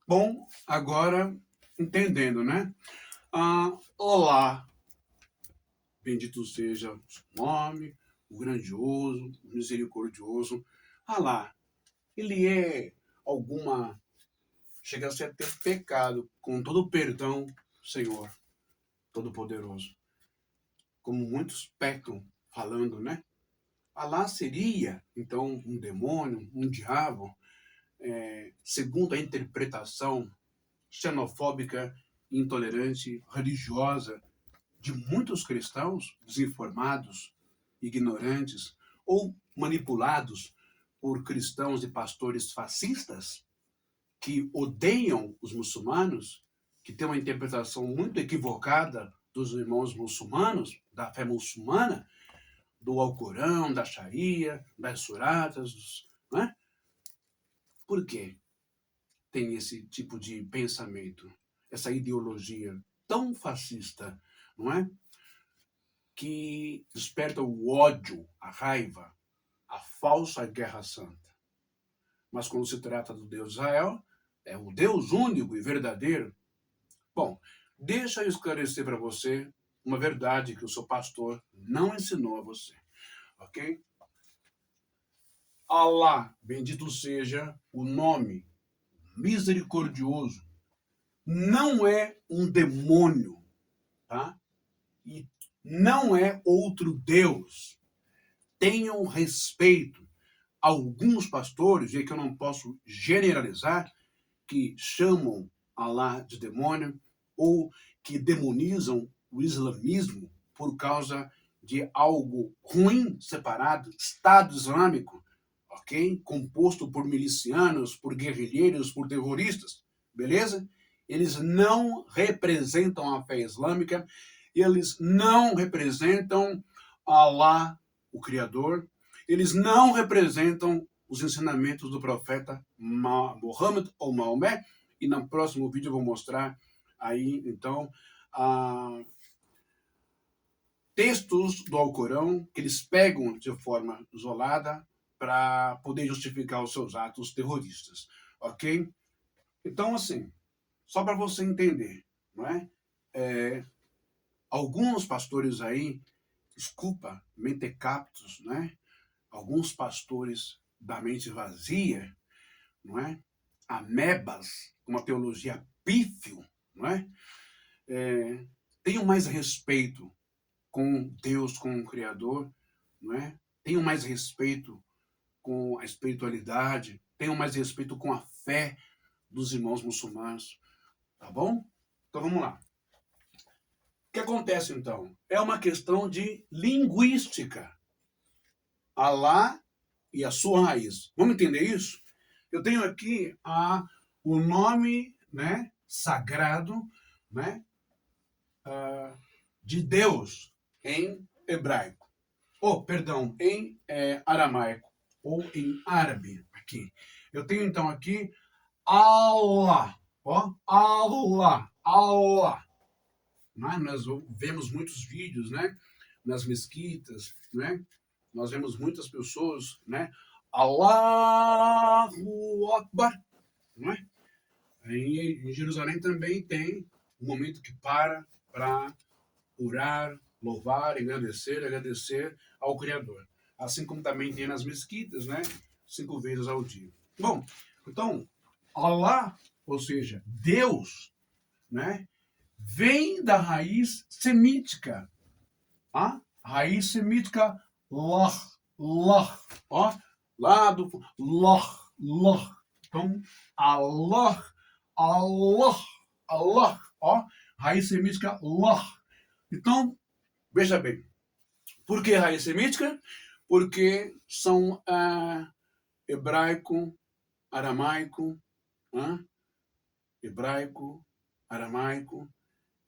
Bom, agora entendendo, né? Olá, bendito seja o seu nome, o grandioso, o misericordioso. Alá, ele é alguma, chega a ser até pecado, com todo o perdão, Senhor, Todo-Poderoso. Como muitos pecam falando, né? Alá seria, então, um demônio, um diabo, segundo a interpretação xenofóbica, intolerante, religiosa de muitos cristãos desinformados, ignorantes ou manipulados por cristãos e pastores fascistas que odeiam os muçulmanos, que têm uma interpretação muito equivocada dos irmãos muçulmanos, da fé muçulmana, do Alcorão, da Sharia, das suratas, né? Por quê tem esse tipo de pensamento, essa ideologia tão fascista, não é? Que desperta o ódio, a raiva, a falsa guerra santa. Mas quando se trata do Deus de Israel, é o Deus único e verdadeiro. Bom, deixa eu esclarecer para você uma verdade que o seu pastor não ensinou a você, ok? Alá, bendito seja o nome misericordioso, não é um demônio, tá? E não é outro Deus. Tenham respeito. Alguns pastores, e que eu não posso generalizar, que chamam Alá de demônio ou que demonizam o islamismo por causa de algo ruim separado, Estado Islâmico, ok? Composto por milicianos, por guerrilheiros, por terroristas, beleza? Eles não representam a fé islâmica, eles não representam Alá, o Criador, eles não representam os ensinamentos do profeta Muhammad ou Maomé, e no próximo vídeo eu vou mostrar aí, então, textos do Alcorão que eles pegam de forma isolada para poder justificar os seus atos terroristas, ok? Então, assim, só para você entender, não é? Alguns pastores aí, desculpa, mentecaptos, né? Alguns pastores da mente vazia, não é? Amebas, com uma teologia pífio, não é? Tenham mais respeito com Deus, com o Criador, não é? Tenham mais respeito com a espiritualidade, tenham mais respeito com a fé dos irmãos muçulmanos, tá bom? Então vamos lá. O que acontece então? É uma questão de linguística. Alá e a sua raiz. Vamos entender isso? Eu tenho aqui o nome, né, sagrado, né, de Deus em hebraico. Perdão, em aramaico ou em árabe aqui. Eu tenho então aqui Allah, Allah, Allah. Nós vemos muitos vídeos, né, nas mesquitas, né? Nós vemos muitas pessoas, né? Allahu Akbar, não é? Em Jerusalém também tem um momento que para orar, louvar, agradecer ao Criador. Assim como também tem nas mesquitas, né? 5 vezes ao dia. Bom, então, Allah, ou seja, Deus, né? Vem da raiz semítica. A raiz semítica, lah, lá do lah. Então, Allah, Allah, Allah, raiz semítica, lah. Então, veja bem, por que raiz semítica? Porque são hebraico, aramaico, hebraico, aramaico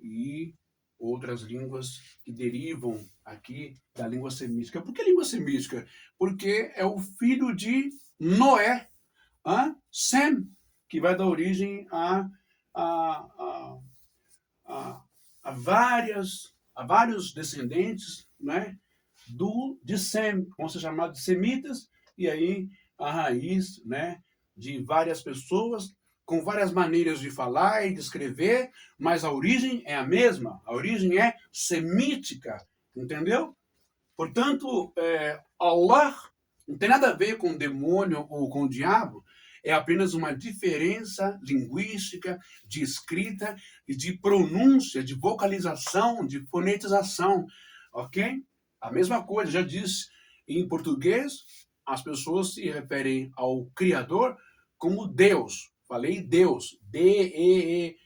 e outras línguas que derivam aqui da língua semítica. Por que língua semítica? Porque é o filho de Noé, Sem, que vai dar origem a, a vários descendentes, né, de Sem, vão ser chamados de semitas, e aí a raiz, né, de várias pessoas com várias maneiras de falar e de escrever, mas a origem é a mesma. A origem é semítica, entendeu? Portanto, Allah não tem nada a ver com demônio ou com o diabo, é apenas uma diferença linguística, de escrita e de pronúncia, de vocalização, de fonetização, ok? A mesma coisa, já disse, em português, as pessoas se referem ao Criador como Deus. Falei Deus, D-E-E-D-E-U-S,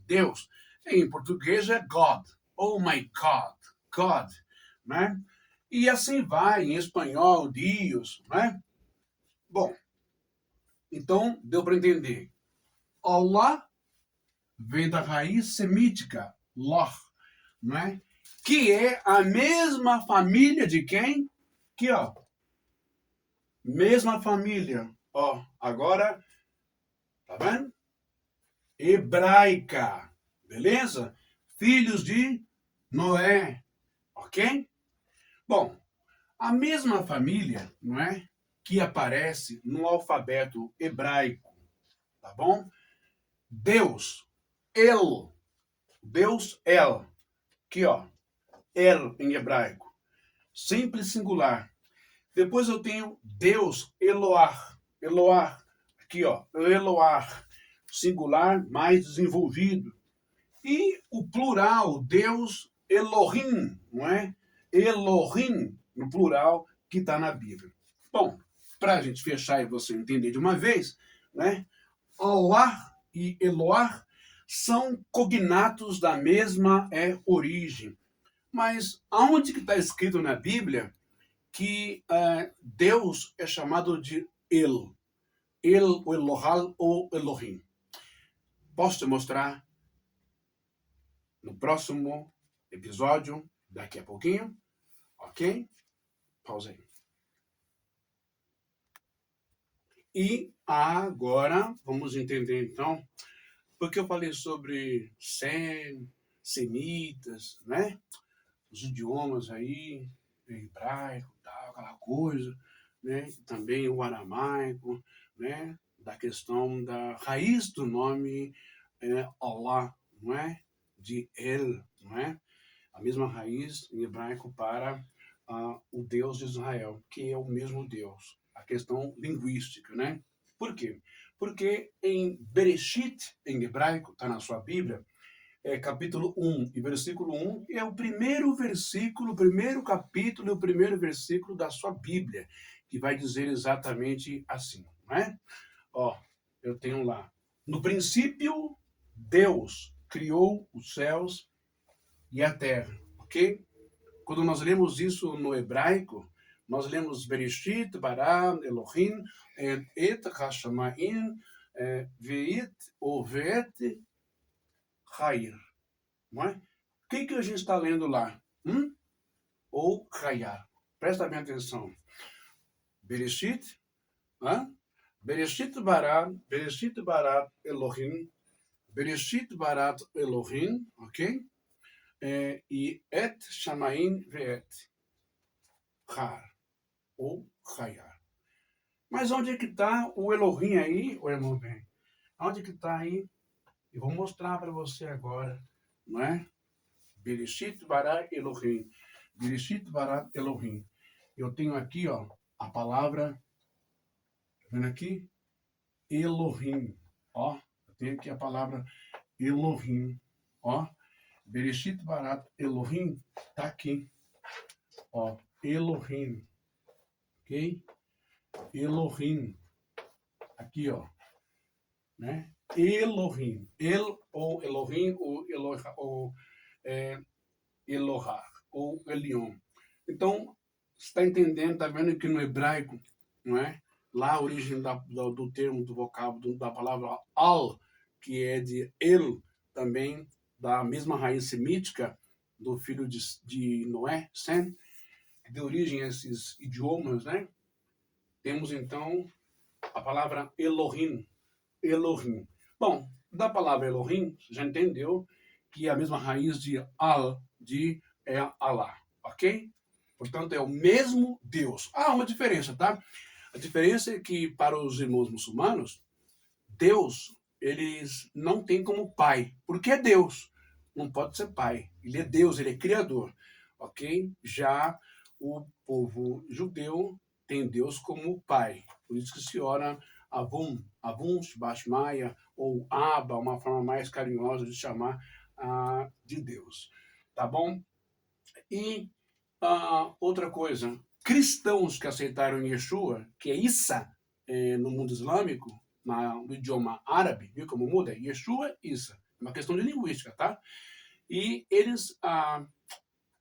Deus. Em português é God, oh my God, God, né? E assim vai, em espanhol, Deus, né? Bom, então deu para entender. Allah vem da raiz semítica, loh, né? Que é a mesma família de quem? Aqui, ó. Mesma família. Ó, agora, tá vendo? Hebraica, beleza? Filhos de Noé, ok? Bom, a mesma família, não é? Que aparece no alfabeto hebraico, tá bom? Deus, El, Deus, El, aqui ó, El em hebraico, simples singular. Depois eu tenho Deus, Eloah, Eloah, aqui ó, Eloah, singular mais desenvolvido. E o plural, Deus, Elohim, não é? Elohim, no plural, que está na Bíblia. Bom, para a gente fechar e você entender de uma vez, né? Allah e Eloah são cognatos da mesma origem. Mas aonde que está escrito na Bíblia que Deus é chamado de El? El, o Elohal ou Elohim. Posso te mostrar no próximo episódio, daqui a pouquinho, ok? Pausa aí. E agora vamos entender então, porque eu falei sobre semitas, né? Os idiomas aí, hebraico, tal, aquela coisa, né? Também o aramaico, né? Da questão da raiz do nome Allah, não é? De El, não é? A mesma raiz em hebraico para o Deus de Israel, que é o mesmo Deus. A questão linguística, né? Por quê? Porque em Bereshit, em hebraico, está na sua Bíblia, capítulo 1 e versículo 1, é o primeiro versículo, o primeiro capítulo e o primeiro versículo da sua Bíblia, que vai dizer exatamente assim, não é? Ó, eu tenho lá. No princípio, Deus criou os céus e a terra, ok? Quando nós lemos isso no hebraico, nós lemos Bereshit, Bara, Elohim, Et, Hashamayim, Veit, Ovet, Chair. Não é? O que a gente está lendo lá? Ou Chayar. Presta bem atenção. Bereshit, Bereshit Bara Elohim, Bereshit Barat Elohim, ok? E Et Shamaim Veet Har, ou Chayar. Mas onde é que está o Elohim aí, o irmão bem? Onde é que está aí? Eu vou mostrar para você agora, não é? Bereshit Bara Elohim. Bereshit Bara Elohim. Eu tenho aqui, ó, a palavra, tá vendo aqui? Elohim. Ó, eu tenho aqui a palavra Elohim. Ó, Bereshit Bara Elohim tá aqui. Ó, Elohim. Ok? Elohim. Aqui, ó. Né? Elohim. El ou Elohim ou Elohim ou Elohar ou Elion. Então, você está entendendo, está vendo que no hebraico, não é? Lá a origem do termo, do vocábulo, da palavra al, que é de el, também da mesma raiz semítica do filho de Noé, Sem, que deu origem a esses idiomas, né? Temos então a palavra Elohim. Elohim. Bom, da palavra Elohim, você já entendeu que é a mesma raiz de al, de Allah, ok? Portanto, é o mesmo Deus. Há uma diferença, tá? A diferença é que para os irmãos muçulmanos, Deus, eles não têm como pai, porque é Deus, não pode ser pai. Ele é Deus, ele é criador, ok? Já o povo judeu tem Deus como pai, por isso que se ora Avum Shbashmaya, ou Abba, uma forma mais carinhosa de chamar de Deus, tá bom? E outra coisa, cristãos que aceitaram Yeshua, que é Issa no mundo islâmico, no idioma árabe, viu como muda? Yeshua, Issa. É uma questão de linguística, tá? E eles,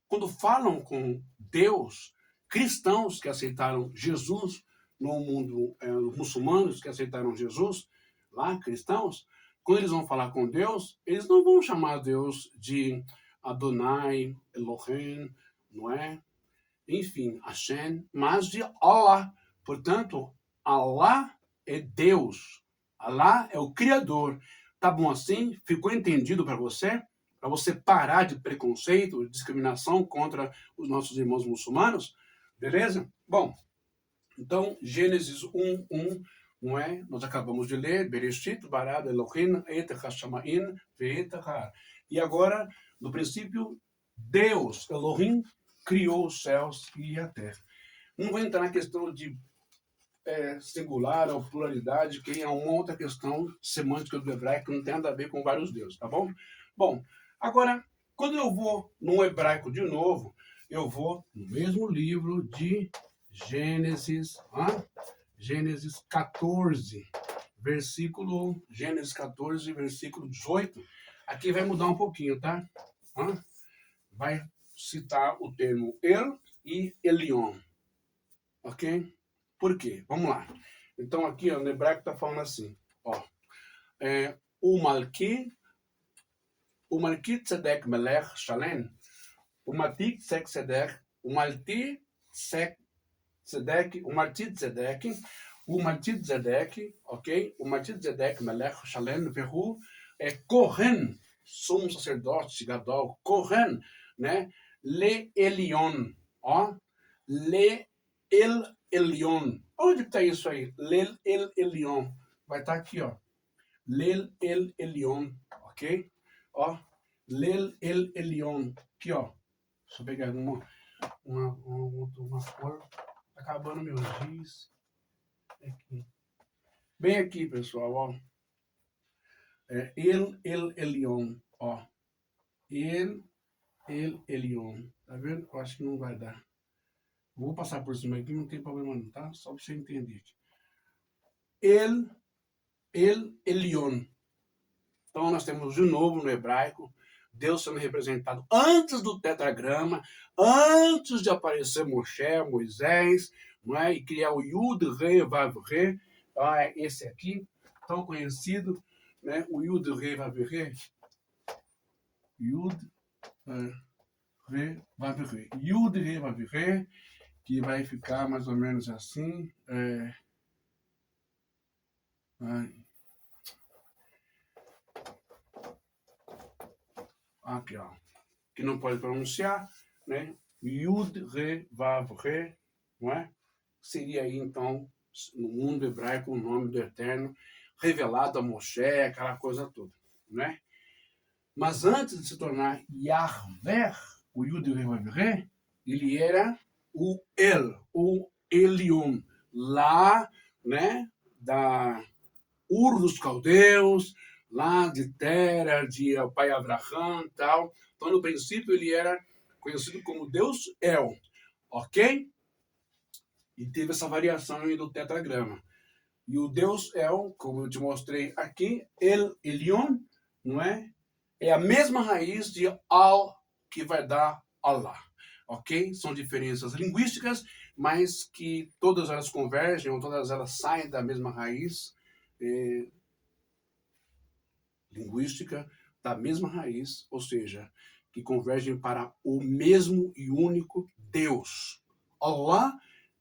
quando falam com Deus, cristãos que aceitaram Jesus no mundo, os muçulmanos que aceitaram Jesus, lá, cristãos, quando eles vão falar com Deus, eles não vão chamar Deus de Adonai, Elohim, não é? Enfim, Hashem, mas de Allah. Portanto, Allah é Deus. Allah é o Criador. Tá bom assim? Ficou entendido para você? Para você parar de preconceito, discriminação contra os nossos irmãos muçulmanos? Beleza? Bom, então, Gênesis 1:1, não é? Nós acabamos de ler, Bereshit, Bara Elohim, et Hashamaim, ve'et har. E agora, no princípio, Deus, Elohim, criou os céus e a terra. Não vou entrar na questão de singular ou pluralidade, que é uma outra questão semântica do hebraico que não tem nada a ver com vários deuses, tá bom? Bom, agora, quando eu vou no hebraico de novo, eu vou no mesmo livro de Gênesis 14, Gênesis 14, versículo 18. Aqui vai mudar um pouquinho, tá? Vai citar o termo El e Elion, ok? Por quê? Vamos lá. Então aqui, ó, no hebraico está falando assim, ó, o Malki Tzedek Melech Shalem, o Malti Tzedek, o Malti Tzedek, o Malti Tzedek, o Malti Tzedek, ok? O Malti Tzedek Melech Shalem, Vehu, Kohen, sumo sacerdote, Gadol, Kohen, né? Le Elion, ó, Le El Elion. Onde está isso aí? Le El Elion. Vai estar aqui, ó. Le El Elion, ok? Ó, Le El Elion. Aqui, ó. Deixa eu pegar uma cor. Tá acabando meu giz. Aqui. Bem aqui, pessoal, ó. El Elion, ó. El Elion. Tá vendo? Eu acho que não vai dar. Vou passar por cima aqui, não tem problema não, tá? Só para você entender. El Elion. Então nós temos de novo no hebraico, Deus sendo representado antes do tetragrama, antes de aparecer Moisés, não é? E criar o Yud, Re, Vav, Re, esse aqui, tão conhecido, né? O Yud, Re, Vav, Re. Yud, Re, Vav, Re. Yud, Re, Vav, Re, que vai ficar mais ou menos assim. Aqui, ó. Que não pode pronunciar, né? Yud, Re, Vav, Re, não é? Seria aí, então, no mundo hebraico, o nome do Eterno, revelado a Moshe, aquela coisa toda, né? Mas antes de se tornar Yahvé, o Yud, Re, Vav, Re, ele era o Elion, lá, né? Da Ur dos Caldeus, lá de Tera, de pai Abraham e tal. Então, no princípio, ele era conhecido como Deus El, ok? E teve essa variação aí do tetragrama. E o Deus El, como eu te mostrei aqui, El Elion, não é? É a mesma raiz de Al, que vai dar Allah, ok? São diferenças linguísticas, mas que todas elas convergem, ou todas elas saem da mesma raiz, linguística da mesma raiz, ou seja, que convergem para o mesmo e único Deus, Allah,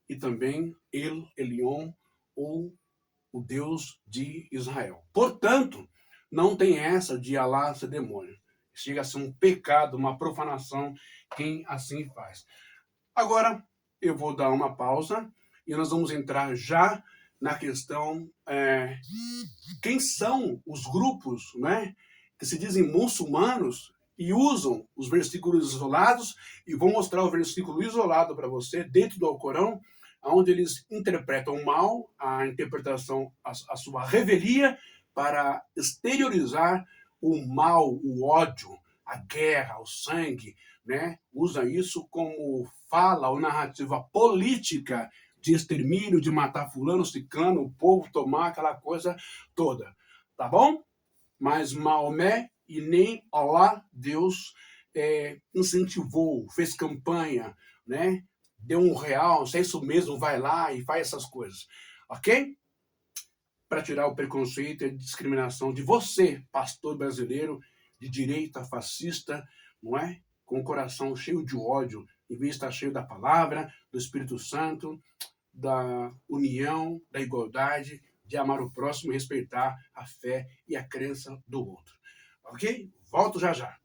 e também El Elion, ou o Deus de Israel. Portanto, não tem essa de Allah ser demônio. Chega a ser um pecado, uma profanação, quem assim faz. Agora, eu vou dar uma pausa e nós vamos entrar já na questão quem são os grupos, né, que se dizem muçulmanos e usam os versículos isolados, e vou mostrar o versículo isolado para você dentro do Alcorão, onde eles interpretam mal a interpretação, a sua revelia, para exteriorizar o mal, o ódio, a guerra, o sangue, né? Usa isso como fala ou narrativa política de extermínio, de matar fulano, ciclano, o povo tomar aquela coisa toda, tá bom? Mas Maomé e nem Allah, Deus, incentivou, fez campanha, né? Deu R$ 1, se é isso mesmo, vai lá e faz essas coisas, ok? Para tirar o preconceito e a discriminação de você, pastor brasileiro, de direita, fascista, não é? Com o coração cheio de ódio, em vez de estar cheio da palavra, do Espírito Santo, da união, da igualdade, de amar o próximo e respeitar a fé e a crença do outro. Ok? Volto já já.